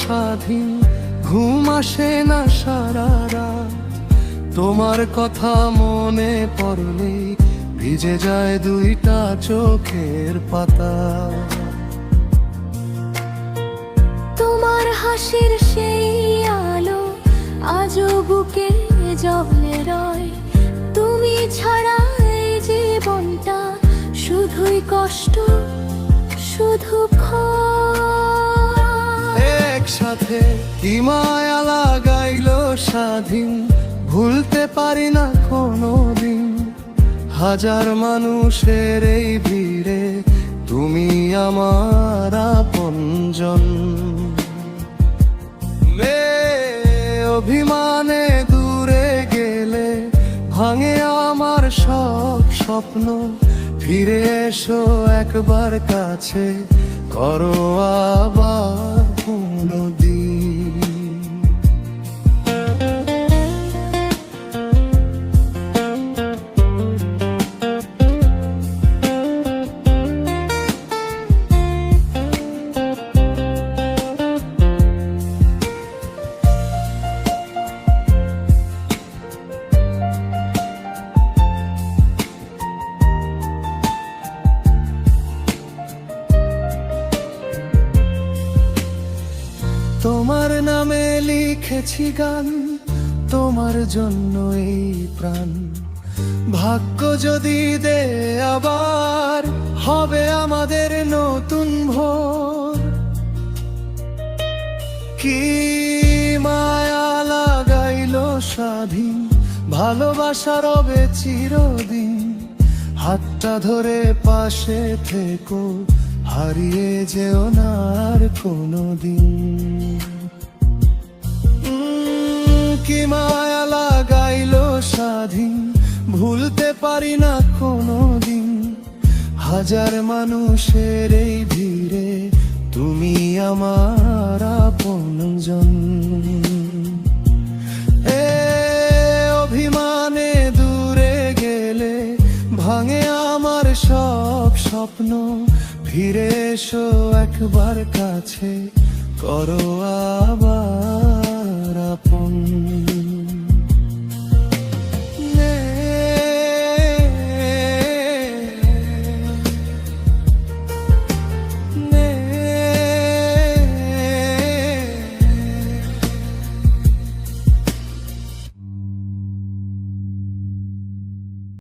স্বাধীন, ঘুম আসে না সারা রাত। তোমার কথা মনে পড়লে ভিজে যায় দুইটা চোখের পাতা। তোমার হাসির সেই আলো আজও বুকে জ্বলে রয়। তুমি ছাড়া এই জীবনটা শুধুই কষ্ট, শুধু একসাথে কি মায়া লাগাইলো স্বাধীন, ভুলতে পারি না কোনোদিন। হাজার মানুষের এই ভিড়ে তুমি আমার আপনজন। অভিমানে দূরে গেলে ভাঙে আমার সব স্বপ্ন। ফিরে এসো একবার কাছে, করো আবার কোনদিন। তোমার নামে লিখেছি গান, তোমার জন্য এই প্রাণ। ভাগ্য যদি দে আবার, হবে আমাদের নতুন ভোর। কি মায়া লাগাইলো স্বাধীন, ভালোবাসা রবে চিরদিন। হাতটা ধরে পাশে থেকো, হারিয়ে যেও না আর কোনোদিন। কি মায়া লাগাইলো স্বাধীন, ভুলতে পারি না কোনোদিন। হাজার মানুষের এই ভিড়ে তুমি আমার আপনজন। অভিমানে দূরে গেলে ভাঙে আমার সব স্বপ্ন। ফিরে এসো একবার কাছে, করো আবার আপন।